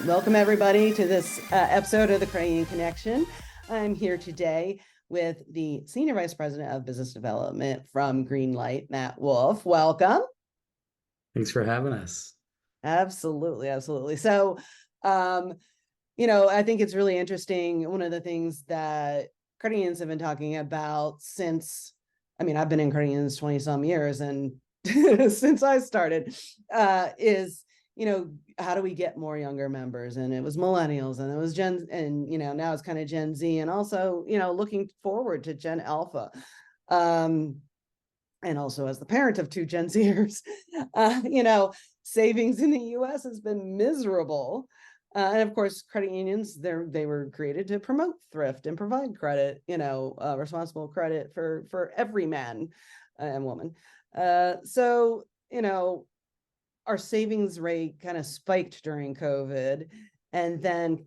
Welcome everybody to this episode of the Credit Union Connection. I'm here today with the Senior Vice President of Business Development from Greenlight, Matt Wolf. Welcome. Thanks for having us. Absolutely, absolutely. So, I think it's really interesting. One of the things that credit unions have been talking about since, I've been in credit unions 20 some years, and since I started, is how do we get more younger members? And it was millennials, and it was Gen, and now it's kind of Gen Z, and also looking forward to Gen Alpha, and also as the parent of two Gen Zers, savings in the U.S. has been miserable, and of course, credit unions they were created to promote thrift and provide credit, responsible credit for every man and woman. So our savings rate kind of spiked during COVID and then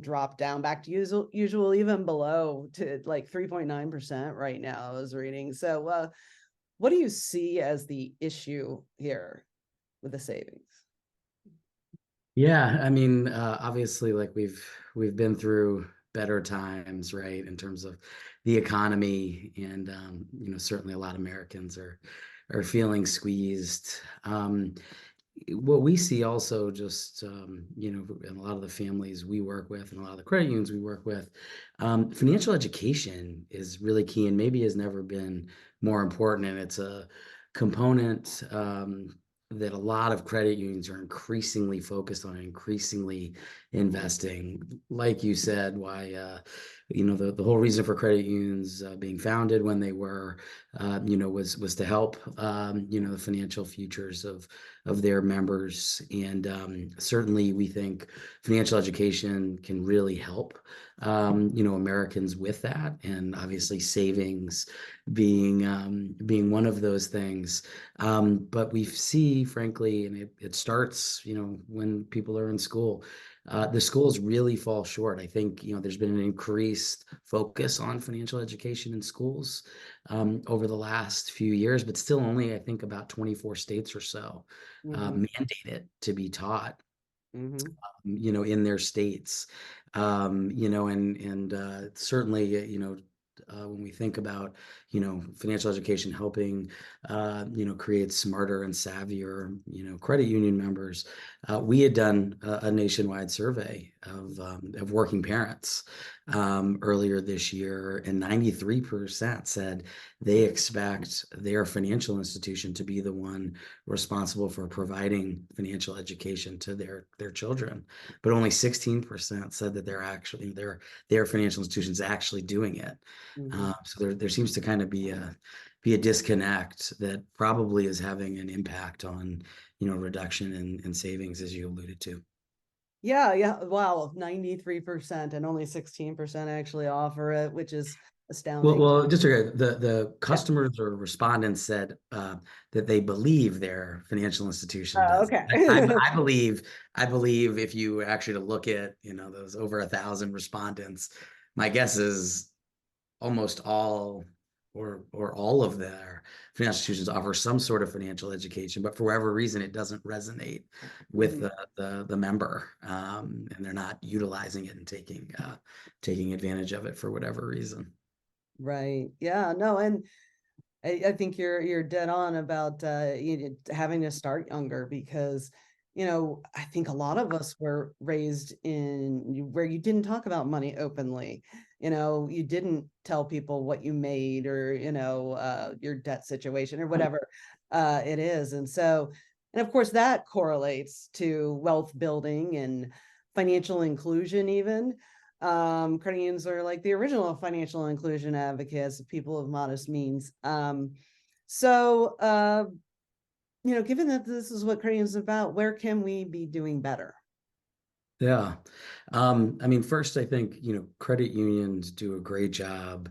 dropped down back to usual, even below to like 3.9% right now, I was reading. So what do you see as the issue here with the savings? Yeah, obviously, like we've been through better times, right, in terms of the economy, and certainly a lot of Americans are feeling squeezed. What we see also, just in a lot of the families we work with and a lot of the credit unions we work with, financial education is really key and maybe has never been more important. And it's a component that a lot of credit unions are increasingly focused on, increasingly investing. Like you said, why the whole reason for credit unions being founded when they were, was to help the financial futures of their members. And certainly we think financial education can really help Americans with that, and obviously savings being one of those things. But we see, frankly, and it starts when people are in school. The schools really fall short. I think there's been an increased focus on financial education in schools over the last few years, but still only, I think, about 24 states or so mandate it to be taught in their states. And certainly, when we think about, financial education helping, create smarter and savvier, credit union members, we had done a nationwide survey of working parents earlier this year, and 93% said they expect their financial institution to be the one responsible for providing financial education to their children, but only 16% said that their financial institutions actually doing it. So there seems to kind of be a disconnect that probably is having an impact on reduction in savings, as you alluded to. Yeah. Wow, 93% and only 16% actually offer it, which is astounding. Well, just the customers or respondents said that they believe their financial institution does. Okay. I believe if you actually look at those over 1,000 respondents, my guess is almost all or all of their financial institutions offer some sort of financial education, but for whatever reason it doesn't resonate with the member, and they're not utilizing it and taking advantage of it for whatever reason. Right. Yeah, no, and I think you're dead on about having to start younger, because I think a lot of us were raised in where you didn't talk about money openly. You didn't tell people what you made, or your debt situation or whatever it is. And of course that correlates to wealth building and financial inclusion even. Credit unions are like the original financial inclusion advocates of people of modest means. So given that this is what credit unions is about, where can we be doing better? Yeah. First, I think, credit unions do a great job,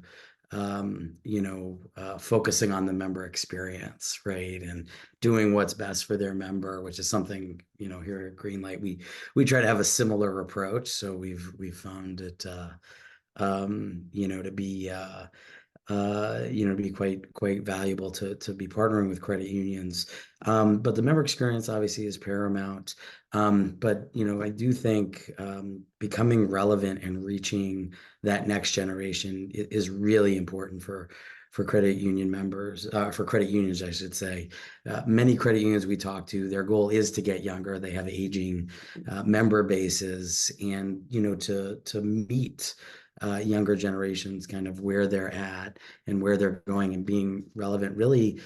focusing on the member experience, right? And doing what's best for their member, which is something, here at Greenlight, we try to have a similar approach. So we've found it, to be, be quite valuable to be partnering with credit unions. But the member experience obviously is paramount. But I do think becoming relevant and reaching that next generation is really important for credit union members, for credit unions, I should say. Many credit unions we talk to, their goal is to get younger. They have aging member bases, and to meet younger generations kind of where they're at and where they're going and being relevant really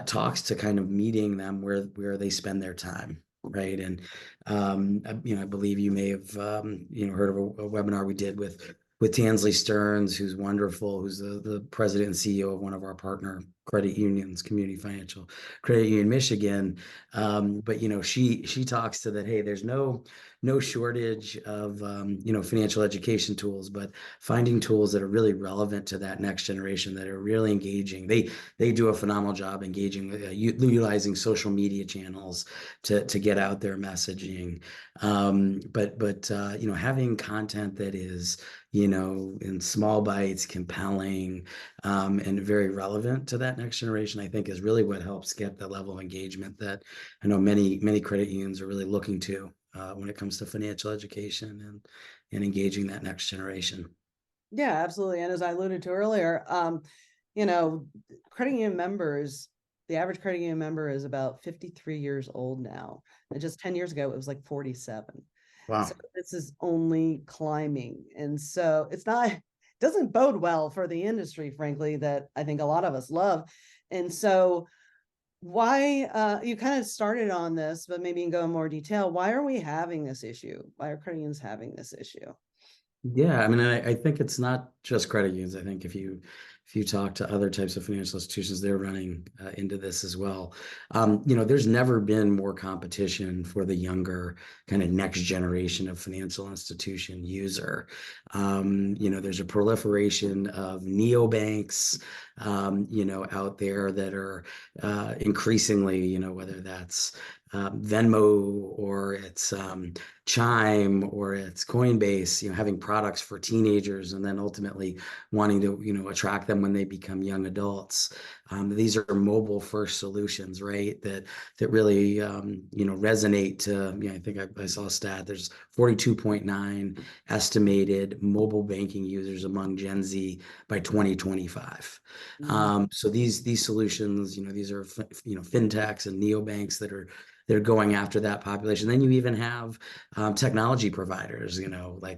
talks to kind of meeting them where they spend their time. Right. And, I believe you may have, heard of a webinar we did with Tansley Stearns, who's wonderful, who's the president and CEO of one of our partner credit unions, Community Financial Credit Union Michigan. But she talks to that, hey, there's no shortage of financial education tools, but finding tools that are really relevant to that next generation, that are really engaging. They do a phenomenal job engaging, utilizing social media channels to get out their messaging. But having content that is in small bites, compelling, and very relevant to that next generation, I think is really what helps get the level of engagement that I know many credit unions are really looking to when it comes to financial education and engaging that next generation. Yeah, absolutely. And as I alluded to earlier, you know, credit union members, the average credit union member is about 53 years old now. And just 10 years ago, it was like 47. So Wow. this is only climbing. And so it's not, doesn't bode well for the industry, frankly, that I think a lot of us love. And so why you kind of started on this, but maybe you can go in more detail. Why are we having this issue? Why are credit unions having this issue? Yeah, I mean, I think it's not just credit unions. I think if you talk to other types of financial institutions, they're running into this as well. There's never been more competition for the younger kind of next generation of financial institution user. There's a proliferation of neobanks, out there that are increasingly, whether that's Venmo or it's Chime or it's Coinbase, having products for teenagers and then ultimately wanting to, attract them when they become young adults. These are mobile first solutions, right? That really, resonate to, I think I saw a stat, there's 42.9 estimated mobile banking users among Gen Z by 2025. Mhm. So these solutions, these are, fintechs and neobanks that are going after that population. Then you even have technology providers,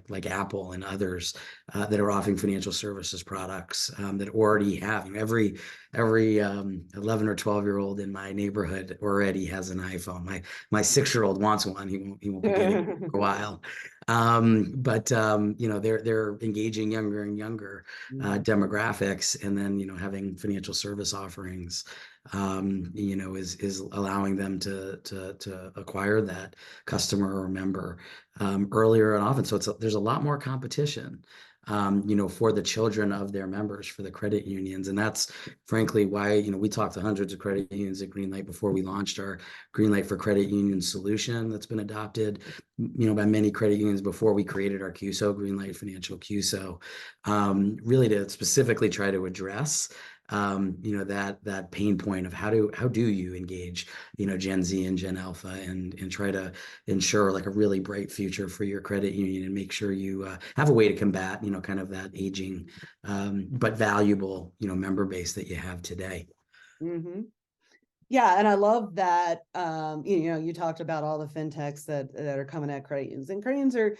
like Apple and others that are offering financial services products that already have. Every 11 or 12-year-old in my neighborhood already has an iPhone. My 6-year-old wants one. He won't be getting it for a while. But they're engaging younger and younger Mhm. demographics, and then having financial service offerings is allowing them to acquire that customer or member earlier and often. So there's a lot more competition, for the children of their members, for the credit unions. And that's frankly why, we talked to hundreds of credit unions at Greenlight before we launched our Greenlight for Credit Union solution that's been adopted, by many credit unions before we created our QSO, Greenlight Financial QSO, really to specifically try to address that pain point of how do you engage Gen Z and Gen Alpha and try to ensure like a really bright future for your credit union and make sure you have a way to combat kind of that aging but valuable member base that you have today. Mhm. Yeah, and I love that. You talked about all the fintechs that are coming at credit unions, and credit unions are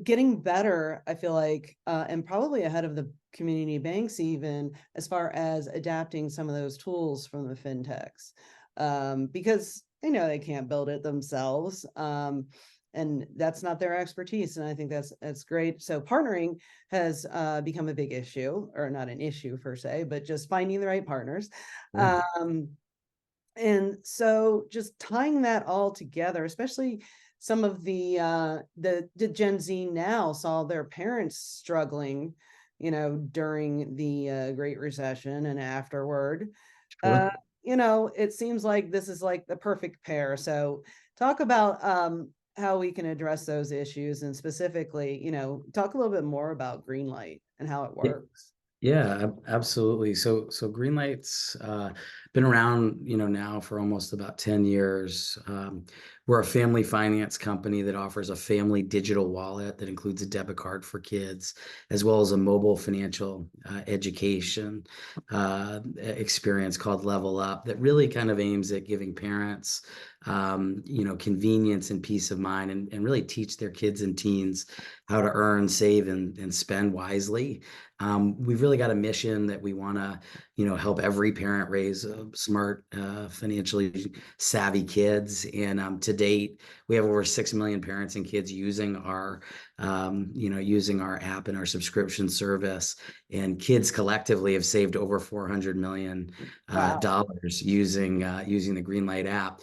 getting better, I feel like, and probably ahead of the community banks, even as far as adapting some of those tools from the fintechs, because they know they can't build it themselves. And that's not their expertise. And I think that's great. So partnering has become a big issue, or not an issue per se, but just finding the right partners. Yeah. Um, and so just tying that all together, especially some of the Gen Z now saw their parents struggling, during the Great Recession and afterward. Uh, Sure. it seems like this is like the perfect pair. So talk about how we can address those issues, and specifically, talk a little bit more about Greenlight and how it Yeah. works. Yeah, absolutely. So Greenlight's been around, now for almost about 10 years. We're a family finance company that offers a family digital wallet that includes a debit card for kids, as well as a mobile financial education experience called Level Up that really kind of aims at giving parents, convenience and peace of mind, and really teach their kids and teens how to earn, save, and spend wisely. We've really got a mission that we want to, help every parent raise smart, financially savvy kids. And to date, we have over 6 million parents and kids using our app and our subscription service. And kids collectively have saved over 400 million Wow. dollars using the Greenlight app.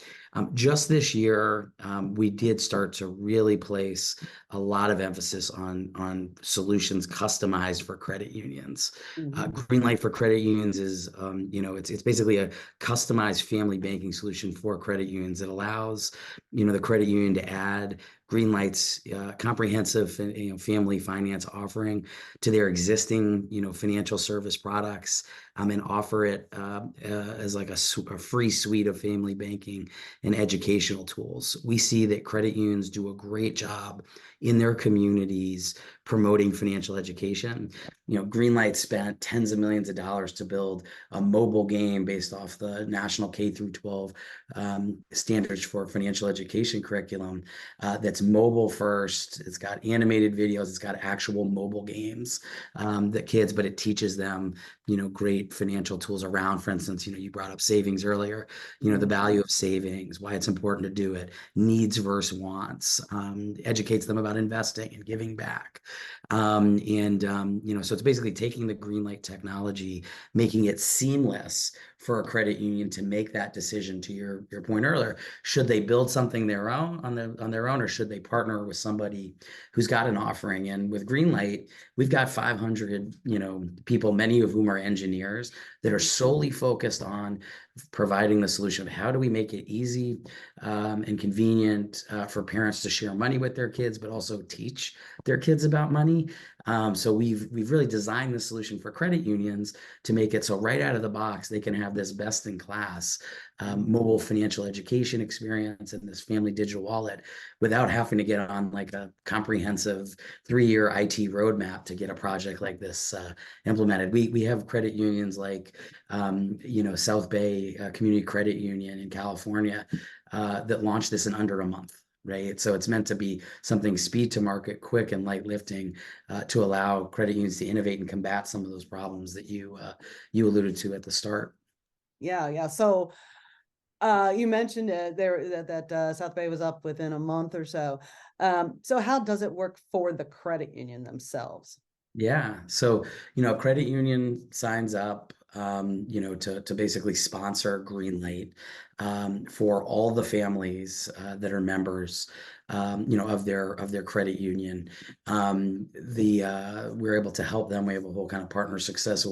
Just this year, we did start to really place a lot of emphasis on solutions customized for credit unions. Mhm. Greenlight for credit unions is, it's basically a customized family banking solution for credit unions that allows, the credit union to add Greenlight's comprehensive, family finance offering to their existing, financial service products, and offer it as like a free suite of family banking and educational tools. We see that credit unions do a great job in their communities promoting financial education. Greenlight spent tens of millions of dollars to build a mobile game based off the national K through 12 standards for financial education curriculum that's mobile first. It's got animated videos. It's got actual mobile games that kids, but it teaches them, great financial tools around, for instance, you brought up savings earlier, the Mhm. value of savings, why it's important to do it, needs versus wants, educates them about investing and giving back. So it's basically taking the Greenlight technology, making it seamless for a credit union to make that decision. To your point earlier, should they build something their own, or should they partner with somebody who's got an offering? And with Greenlight, we've got 500, people, many of whom are engineers that are solely focused on providing the solution of how do we make it easy and convenient for parents to share money with their kids, but also teach their kids about money. So we've really designed the solution for credit unions to make it so right out of the box they can have this best in class mobile financial education experience and this family digital wallet without having to get on like a comprehensive 3-year IT roadmap to get a project like this implemented. We have credit unions like South Bay Community Credit Union in California that launched this in under a month. Right. So it's meant to be something speed to market, quick and light lifting to allow credit unions to innovate and combat some of those problems that you alluded to at the start. Yeah, yeah. So you mentioned that South Bay was up within a month or so. So how does it work for the credit union themselves? Yeah. So, credit union signs up, to basically sponsor Greenlight for all the families that are members, of their credit union. We're able to help them. We have a whole kind of partner success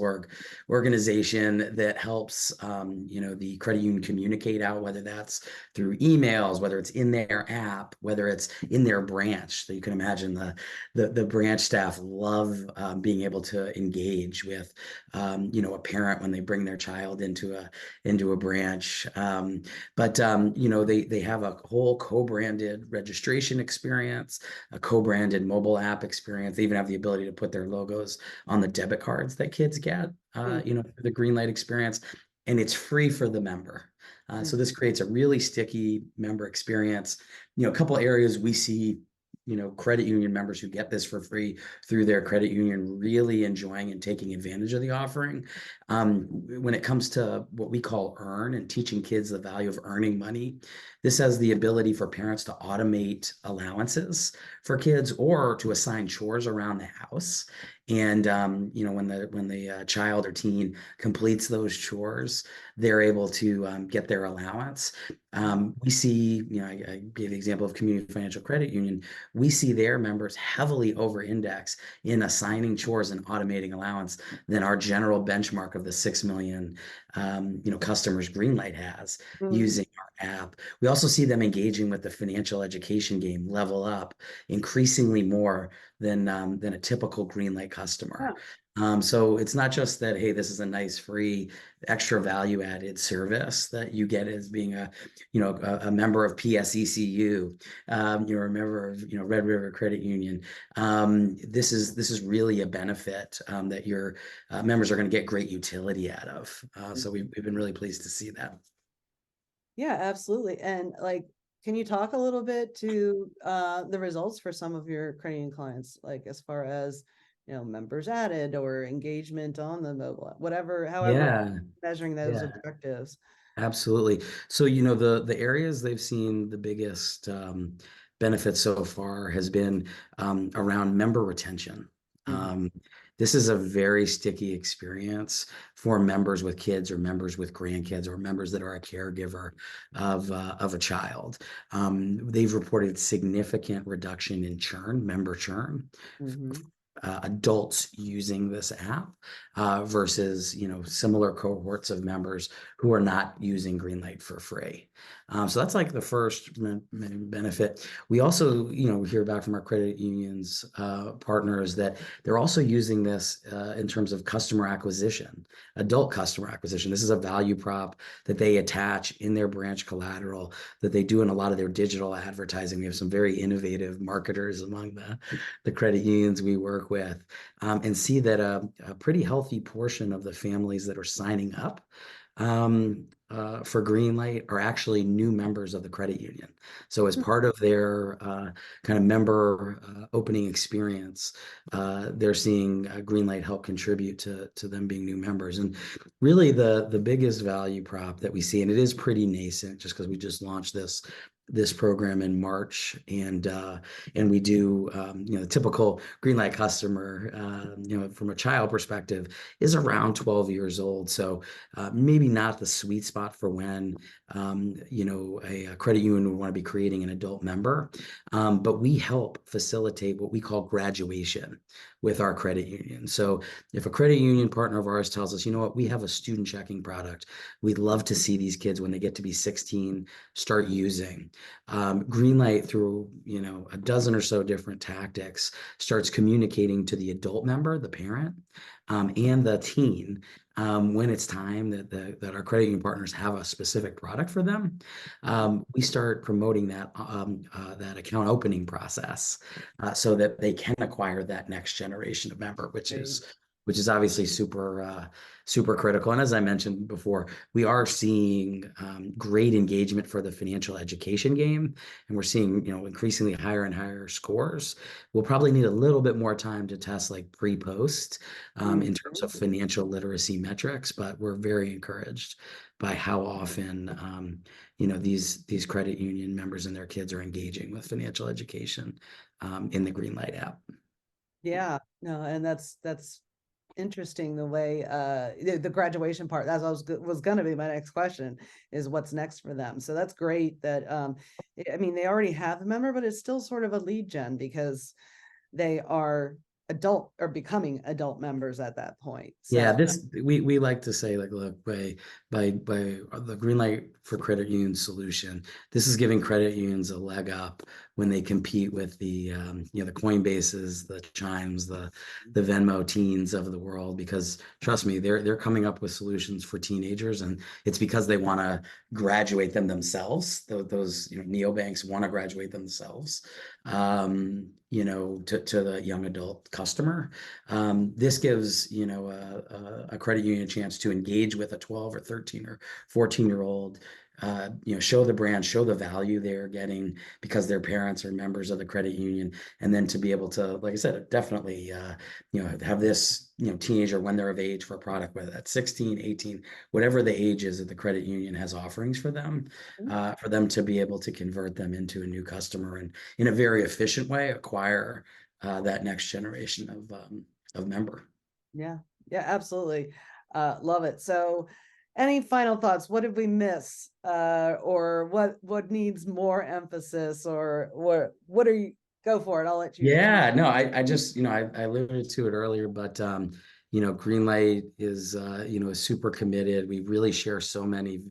organization that helps, the credit union communicate out, whether that's through emails, whether it's in their app, whether it's in their branch. So you can imagine the branch staff love being able to engage with a parent when they bring their child into a branch. They have a whole co-branded registration experience, a co-branded mobile app experience. They even have the ability to put their logos on the debit cards that kids get, Mm, for the Greenlight experience, and it's free for the member. So mm, this creates a really sticky member experience. A couple areas we see, credit union members who get this for free through their credit union really enjoying and taking advantage of the offering. When it comes to what we call earn and teaching kids the value of earning money, this has the ability for parents to automate allowances for kids or to assign chores around the house. And when the child or teen completes those chores, they're able to get their allowance. We see, I gave the example of Community Financial Credit Union. We see their members heavily over index in assigning chores and automating allowance than our general benchmark of the 6 million, customers Greenlight has mm. using our app. We also see them engaging with the financial education game Level Up increasingly more than a typical Greenlight customer. So it's not just that, hey, this is a nice free extra value added service that you get as being a member of PSECU, you're a member of, Red River Credit Union. This is really a benefit that your members are going to get great utility out of. So we've been really pleased to see that. Yeah, absolutely. And like, can you talk a little bit to the results for some of your credit union clients, like as far as, members added or engagement on the mobile, whatever, however Yeah, measuring those yeah. objectives? Absolutely. So, the areas they've seen the biggest benefit so far has been around member retention. Mhm, Um, this is a very sticky experience for members with kids or members with grandkids or members that are a caregiver of a child. They've reported significant reduction in churn, member churn, mhm, adults using this app versus similar cohorts of members who are not using Greenlight for free. So that's like the first benefit. We also hear back from our credit unions partners that they're also using this in terms of customer acquisition, adult customer acquisition. This is a value prop that they attach in their branch collateral that they do in a lot of their digital advertising. We have some very innovative marketers among the credit unions we work with, and see that a pretty healthy portion of the families that are signing up for Greenlight are actually new members of the credit union. So as part of their kind of member opening experience, they're seeing Greenlight help contribute to them being new members. And really the biggest value prop that we see, and it is pretty nascent just because we just launched this program in March, and we do the typical Greenlight customer from a child perspective is around 12 years old, so maybe not the sweet spot for when a credit union would want to be creating an adult member, but we help facilitate what we call graduation with our credit union. So if a credit union partner of ours tells us, you know what, we have a student checking product, we'd love to see these kids when they get to be 16 start using. Greenlight, through a dozen or so different tactics, starts communicating to the adult member, the parent, and the teen when it's time that our credit union partners have a specific product for them. We start promoting that account opening process so that they can acquire that next generation of member, which great. is obviously super critical. And as I mentioned before, we are seeing great engagement for the financial education game, and we're seeing increasingly higher and higher scores. We'll probably need a little bit more time to test like pre-post in terms of Mhm. financial literacy metrics, but we're very encouraged by how often these credit union members and their kids are engaging with financial education in the Greenlight app. Yeah, no, and that's interesting the way the graduation part, that was going to be my next question, is what's next for them. So that's great that I mean, they already have a member, but it's still sort of a lead gen because they are adult or becoming adult members at that point. Yeah, So we like to say, like, look, by the Greenlight for Credit Union solution, this is giving credit unions a leg up when they compete with the Coinbases, the Chimes, the Venmo teens of the world, because trust me, they're coming up with solutions for teenagers, and it's because they want to graduate them themselves. Those neobanks want to graduate themselves, to the young adult customer. This gives a credit union a chance to engage with a 12 or 13 or 14-year-old, show the brand, show the value they're getting because their parents are members of the credit union, and then to be able to, like I said, definitely have this teenager when they're of age for a product, whether that's 16, 18, whatever the age is that the credit union has offerings for them to be able to convert them into a new customer and in a very efficient way acquire that next generation of member. yeah, yeah, absolutely. Love it. So any final thoughts? What did we miss? Or what needs more emphasis, or what are you, go for it. I'll let you. Yeah, no, I just, I alluded to it earlier, but Greenlight is, is super committed. We really share so many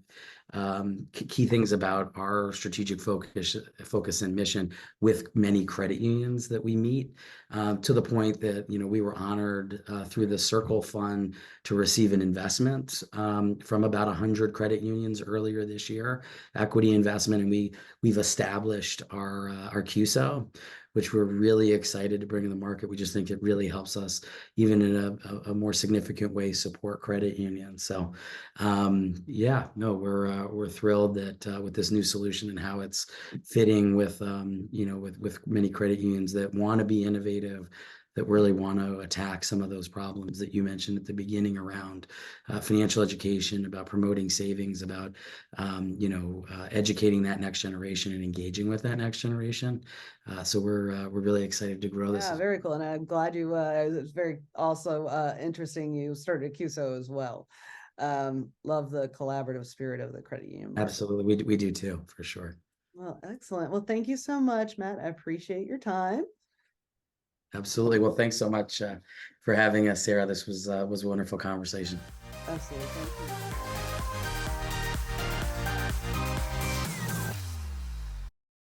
key things about our strategic focus and mission with many credit unions that we meet, to the point that, we were honored through the Circle Fund to receive an investment from about 100 credit unions earlier this year, equity investment, and we've established our QSO, which we're really excited to bring in the market. We just think it really helps us, even in a more significant way, support credit unions. So, yeah, no, we're thrilled that with this new solution and how it's fitting with, with many credit unions that want to be innovative, that really want to attack some of those problems that you mentioned at the beginning around financial education, about promoting savings, about educating that next generation and engaging with that next generation. So we're really excited to grow this. Yeah, very cool. And I'm glad you, it's very also interesting you started QSO as well. Love the collaborative spirit of the credit union market. Absolutely, we do too, for sure. Well, excellent. Well, thank you so much, Matt. I appreciate your time. Absolutely. Well, thanks so much for having us, Sarah. This was a wonderful conversation. Absolutely. Thank you.